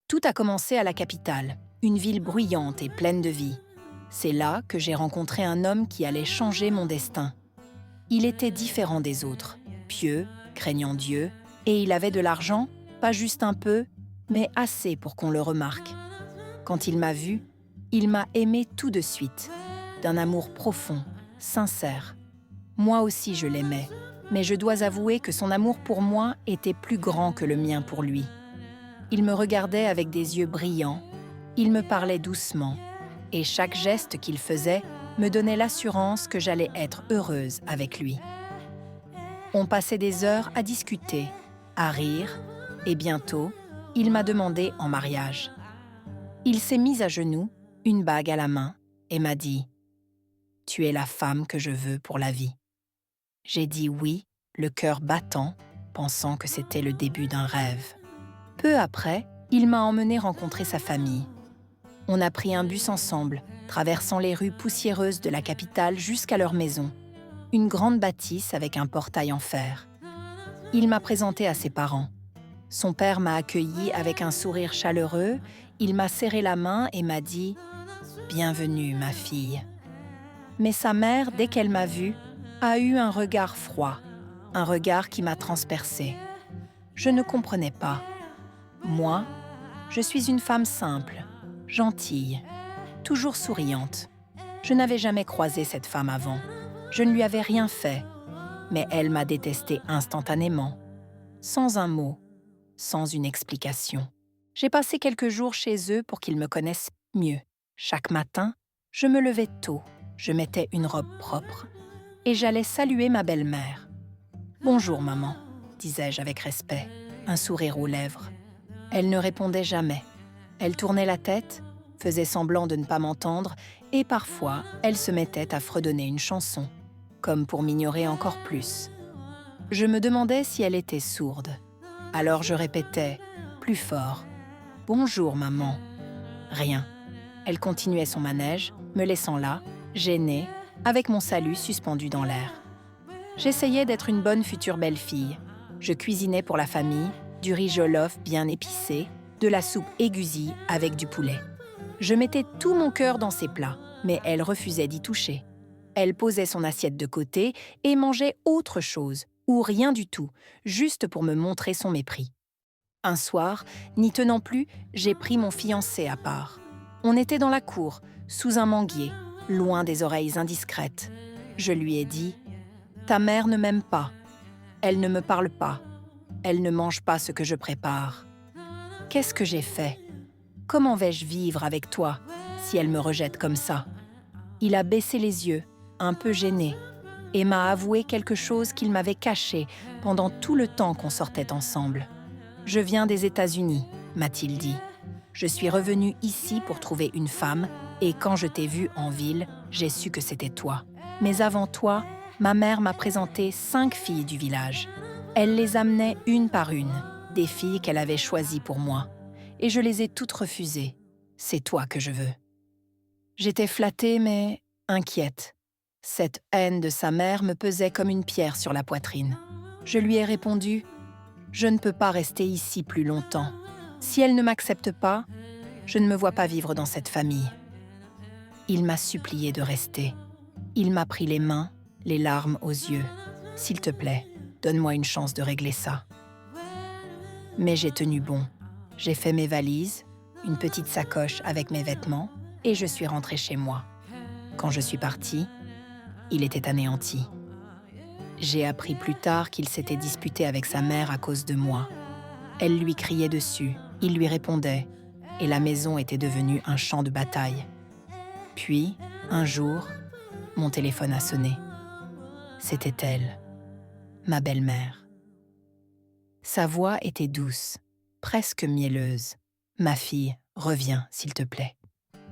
Tout a commencé à la capitale, une ville bruyante et pleine de vie. C'est là que j'ai rencontré un homme qui allait changer mon destin. Il était différent des autres, pieux, craignant Dieu, et il avait de l'argent, pas juste un peu, mais assez pour qu'on le remarque. Quand il m'a vu, il m'a aimé tout de suite, d'un amour profond, sincère. Moi aussi je l'aimais, mais je dois avouer que son amour pour moi était plus grand que le mien pour lui. Il me regardait avec des yeux brillants, il me parlait doucement, et chaque geste qu'il faisait me donnait l'assurance que j'allais être heureuse avec lui. On passait des heures à discuter, à rire, et bientôt, il m'a demandé en mariage. Il s'est mis à genoux, une bague à la main, et m'a dit « Tu es la femme que je veux pour la vie ». J'ai dit oui, le cœur battant, pensant que c'était le début d'un rêve. Peu après, il m'a emmené rencontrer sa famille. On a pris un bus ensemble, traversant les rues poussiéreuses de la capitale jusqu'à leur maison. Une grande bâtisse avec un portail en fer. Il m'a présenté à ses parents. Son père m'a accueilli avec un sourire chaleureux, il m'a serré la main et m'a dit « Bienvenue, ma fille ». Mais sa mère, dès qu'elle m'a vue, a eu un regard froid, un regard qui m'a transpercée. Je ne comprenais pas. Moi, je suis une femme simple, gentille, toujours souriante. Je n'avais jamais croisé cette femme avant. Je ne lui avais rien fait, mais elle m'a détestée instantanément, sans un mot, sans une explication. J'ai passé quelques jours chez eux pour qu'ils me connaissent mieux. Chaque matin, je me levais tôt, je mettais une robe propre et j'allais saluer ma belle-mère. « Bonjour, maman », disais-je avec respect, un sourire aux lèvres. Elle ne répondait jamais. Elle tournait la tête, faisait semblant de ne pas m'entendre et parfois, elle se mettait à fredonner une chanson, comme pour m'ignorer encore plus. Je me demandais si elle était sourde. Alors je répétais, plus fort, « Bonjour, maman ». Rien. Elle continuait son manège, me laissant là, gênée, avec mon salut suspendu dans l'air. J'essayais d'être une bonne future belle-fille. Je cuisinais pour la famille, du riz jollof bien épicé, de la soupe aigusie avec du poulet. Je mettais tout mon cœur dans ses plats, mais elle refusait d'y toucher. Elle posait son assiette de côté et mangeait autre chose, ou rien du tout, juste pour me montrer son mépris. Un soir, n'y tenant plus, j'ai pris mon fiancé à part. On était dans la cour, sous un manguier, loin des oreilles indiscrètes. Je lui ai dit « Ta mère ne m'aime pas. Elle ne me parle pas. Elle ne mange pas ce que je prépare. Qu'est-ce que j'ai fait? Comment vais-je vivre avec toi si elle me rejette comme ça ?» Il a baissé les yeux, un peu gêné, et m'a avoué quelque chose qu'il m'avait caché pendant tout le temps qu'on sortait ensemble. « Je viens des États-Unis », m'a-t-il dit. « Je suis revenu ici pour trouver une femme, et quand je t'ai vue en ville, j'ai su que c'était toi. Mais avant toi, ma mère m'a présenté 5 filles du village. Elle les amenait une par une, des filles qu'elle avait choisies pour moi. Et je les ai toutes refusées. C'est toi que je veux. » J'étais flattée, mais inquiète. Cette haine de sa mère me pesait comme une pierre sur la poitrine. Je lui ai répondu « Je ne peux pas rester ici plus longtemps. Si elle ne m'accepte pas, je ne me vois pas vivre dans cette famille. » Il m'a supplié de rester. Il m'a pris les mains, les larmes aux yeux. « S'il te plaît, donne-moi une chance de régler ça. » Mais j'ai tenu bon. J'ai fait mes valises, une petite sacoche avec mes vêtements, et je suis rentrée chez moi. Quand je suis partie, il était anéanti. J'ai appris plus tard qu'il s'était disputé avec sa mère à cause de moi. Elle lui criait dessus, il lui répondait, et la maison était devenue un champ de bataille. Puis, un jour, mon téléphone a sonné. C'était elle, ma belle-mère. Sa voix était douce, presque mielleuse. « Ma fille, reviens, s'il te plaît.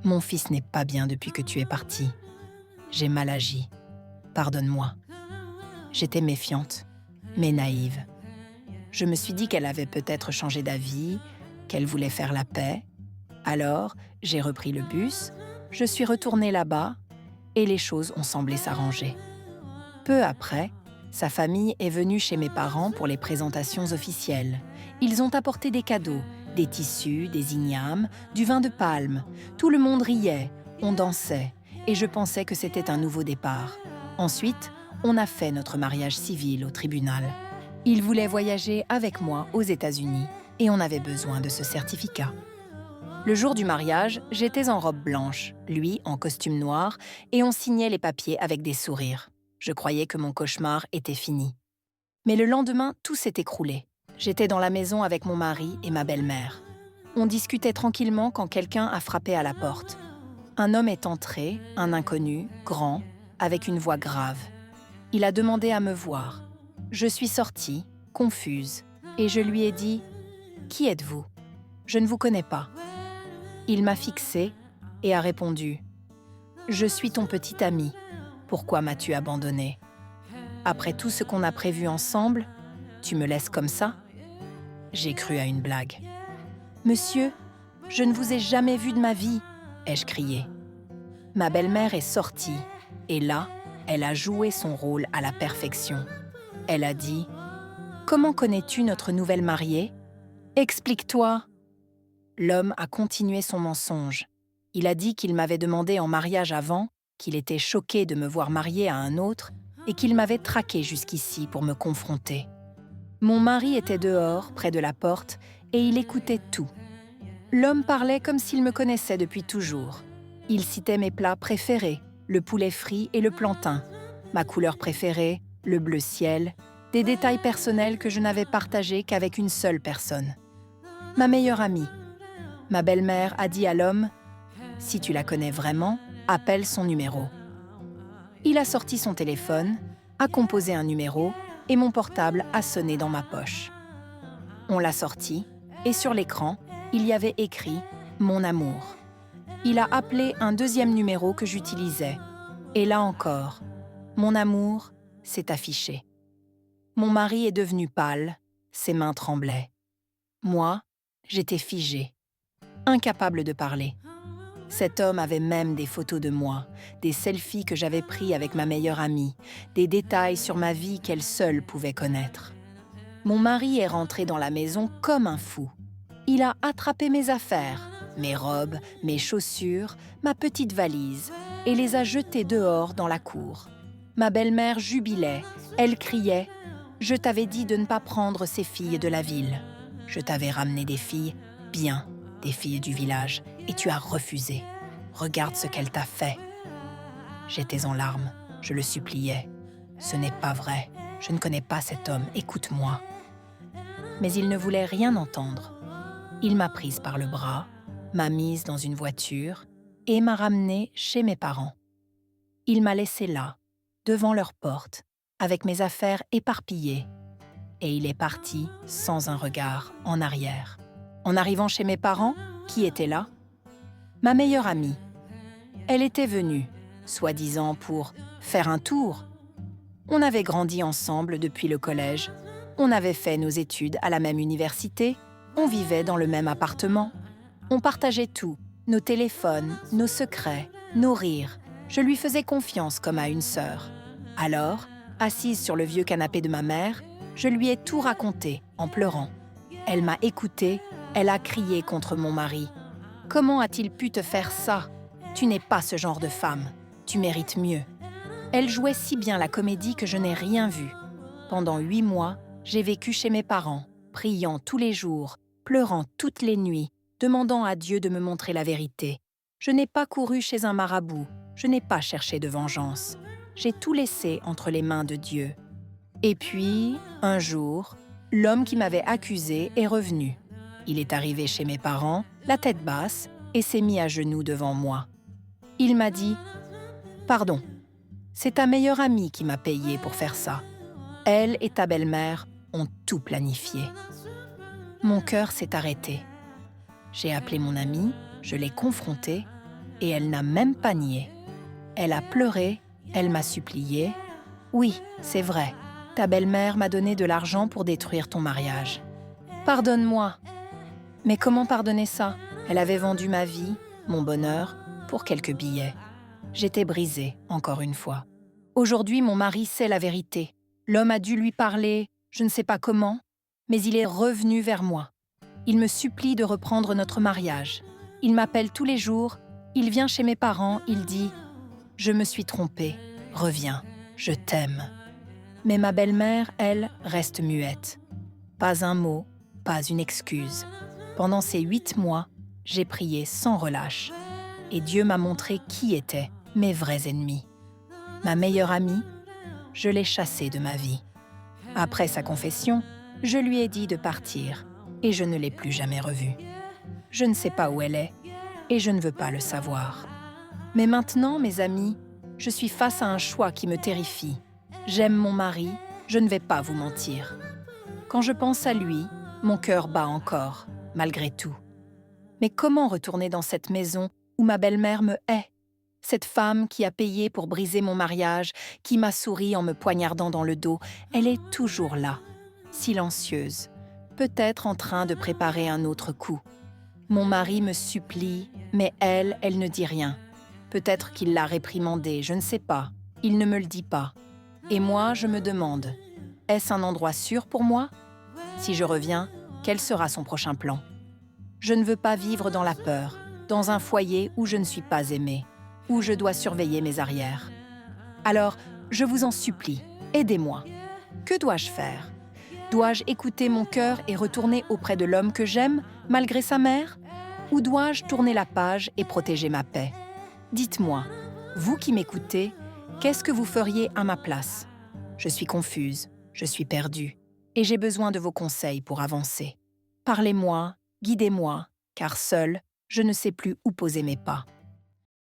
Mon fils n'est pas bien depuis que tu es partie. J'ai mal agi. Pardonne-moi. » J'étais méfiante, mais naïve. Je me suis dit qu'elle avait peut-être changé d'avis, qu'elle voulait faire la paix. Alors, j'ai repris le bus, je suis retournée là-bas, et les choses ont semblé s'arranger. Peu après, sa famille est venue chez mes parents pour les présentations officielles. Ils ont apporté des cadeaux, Des tissus, des ignames, du vin de palme. Tout le monde riait, on dansait, et je pensais que c'était un nouveau départ. Ensuite, on a fait notre mariage civil au tribunal. Il voulait voyager avec moi aux États-Unis et on avait besoin de ce certificat. Le jour du mariage, j'étais en robe blanche, lui en costume noir, et on signait les papiers avec des sourires. Je croyais que mon cauchemar était fini. Mais le lendemain, tout s'est écroulé. J'étais dans la maison avec mon mari et ma belle-mère. On discutait tranquillement quand quelqu'un a frappé à la porte. Un homme est entré, un inconnu, grand, avec une voix grave. Il a demandé à me voir. Je suis sortie, confuse, et je lui ai dit « Qui êtes-vous ? Je ne vous connais pas. » Il m'a fixée et a répondu « Je suis ton petit ami. Pourquoi m'as-tu abandonné ? Après tout ce qu'on a prévu ensemble, tu me laisses comme ça ?» J'ai cru à une blague. « Monsieur, je ne vous ai jamais vu de ma vie !» ai-je crié. Ma belle-mère est sortie et là, elle a joué son rôle à la perfection. Elle a dit « Comment connais-tu notre nouvelle mariée ? Explique-toi !» L'homme a continué son mensonge. Il a dit qu'il m'avait demandé en mariage avant, qu'il était choqué de me voir mariée à un autre et qu'il m'avait traqué jusqu'ici pour me confronter. Mon mari était dehors, près de la porte, et il écoutait tout. L'homme parlait comme s'il me connaissait depuis toujours. Il citait mes plats préférés, le poulet frit et le plantain, ma couleur préférée, le bleu ciel, des détails personnels que je n'avais partagés qu'avec une seule personne. Ma meilleure amie. Ma belle-mère a dit à l'homme « Si tu la connais vraiment, appelle son numéro. » Il a sorti son téléphone, a composé un numéro et mon portable a sonné dans ma poche. On l'a sorti et sur l'écran, il y avait écrit « Mon amour ». Il a appelé un deuxième numéro que j'utilisais. Et là encore, « Mon amour » s'est affiché. Mon mari est devenu pâle, ses mains tremblaient. Moi, j'étais figée, incapable de parler. Cet homme avait même des photos de moi, des selfies que j'avais pris avec ma meilleure amie, des détails sur ma vie qu'elle seule pouvait connaître. Mon mari est rentré dans la maison comme un fou. Il a attrapé mes affaires, mes robes, mes chaussures, ma petite valise, et les a jetées dehors dans la cour. Ma belle-mère jubilait, elle criait « Je t'avais dit de ne pas prendre ces filles de la ville. Je t'avais ramené des filles bien, des filles du village, et tu as refusé. Regarde ce qu'elle t'a fait. » J'étais en larmes, je le suppliais. « Ce n'est pas vrai, je ne connais pas cet homme, écoute-moi. » Mais il ne voulait rien entendre. Il m'a prise par le bras, m'a mise dans une voiture et m'a ramenée chez mes parents. Il m'a laissée là, devant leur porte, avec mes affaires éparpillées, et il est parti sans un regard en arrière. En arrivant chez mes parents, qui était là ? Ma meilleure amie. Elle était venue, soi-disant pour faire un tour. On avait grandi ensemble depuis le collège, on avait fait nos études à la même université, on vivait dans le même appartement. On partageait tout, nos téléphones, nos secrets, nos rires. Je lui faisais confiance comme à une sœur. Alors, assise sur le vieux canapé de ma mère, je lui ai tout raconté en pleurant. Elle m'a écoutée, elle a crié contre mon mari. « Comment a-t-il pu te faire ça ? Tu n'es pas ce genre de femme, tu mérites mieux. » Elle jouait si bien la comédie que je n'ai rien vu. Pendant 8 mois, j'ai vécu chez mes parents, priant tous les jours, pleurant toutes les nuits, demandant à Dieu de me montrer la vérité. Je n'ai pas couru chez un marabout, je n'ai pas cherché de vengeance. J'ai tout laissé entre les mains de Dieu. Et puis, un jour, l'homme qui m'avait accusé est revenu. Il est arrivé chez mes parents, la tête basse, et s'est mis à genoux devant moi. Il m'a dit « Pardon, c'est ta meilleure amie qui m'a payé pour faire ça. Elle et ta belle-mère ont tout planifié. » Mon cœur s'est arrêté. J'ai appelé mon amie, je l'ai confrontée, et elle n'a même pas nié. Elle a pleuré, elle m'a supplié. « Oui, c'est vrai, ta belle-mère m'a donné de l'argent pour détruire ton mariage. Pardonne-moi. » Mais comment pardonner ça ? Elle avait vendu ma vie, mon bonheur, pour quelques billets. J'étais brisée, encore une fois. Aujourd'hui, mon mari sait la vérité. L'homme a dû lui parler, je ne sais pas comment, mais il est revenu vers moi. Il me supplie de reprendre notre mariage. Il m'appelle tous les jours, il vient chez mes parents, il dit « Je me suis trompé, reviens, je t'aime ». Mais ma belle-mère, elle, reste muette. Pas un mot, pas une excuse. Pendant ces 8 mois, j'ai prié sans relâche. Et Dieu m'a montré qui étaient mes vrais ennemis. Ma meilleure amie, je l'ai chassée de ma vie. Après sa confession, je lui ai dit de partir et je ne l'ai plus jamais revue. Je ne sais pas où elle est et je ne veux pas le savoir. Mais maintenant, mes amis, je suis face à un choix qui me terrifie. J'aime mon mari, je ne vais pas vous mentir. Quand je pense à lui, mon cœur bat encore, malgré tout. Mais comment retourner dans cette maison où ma belle-mère me hait? Cette femme qui a payé pour briser mon mariage, qui m'a souri en me poignardant dans le dos, elle est toujours là, silencieuse, peut-être en train de préparer un autre coup. Mon mari me supplie, mais elle ne dit rien. Peut-être qu'il l'a réprimandée, je ne sais pas. Il ne me le dit pas. Et moi, je me demande, est-ce un endroit sûr pour moi? Si je reviens, quel sera son prochain plan? Je ne veux pas vivre dans la peur, dans un foyer où je ne suis pas aimée, où je dois surveiller mes arrières. Alors, je vous en supplie, aidez-moi. Que dois-je faire? Dois-je écouter mon cœur et retourner auprès de l'homme que j'aime, malgré sa mère? Ou dois-je tourner la page et protéger ma paix? Dites-moi, vous qui m'écoutez, qu'est-ce que vous feriez à ma place? Je suis confuse, je suis perdue, et j'ai besoin de vos conseils pour avancer. Parlez-moi, guidez-moi, car seule, je ne sais plus où poser mes pas.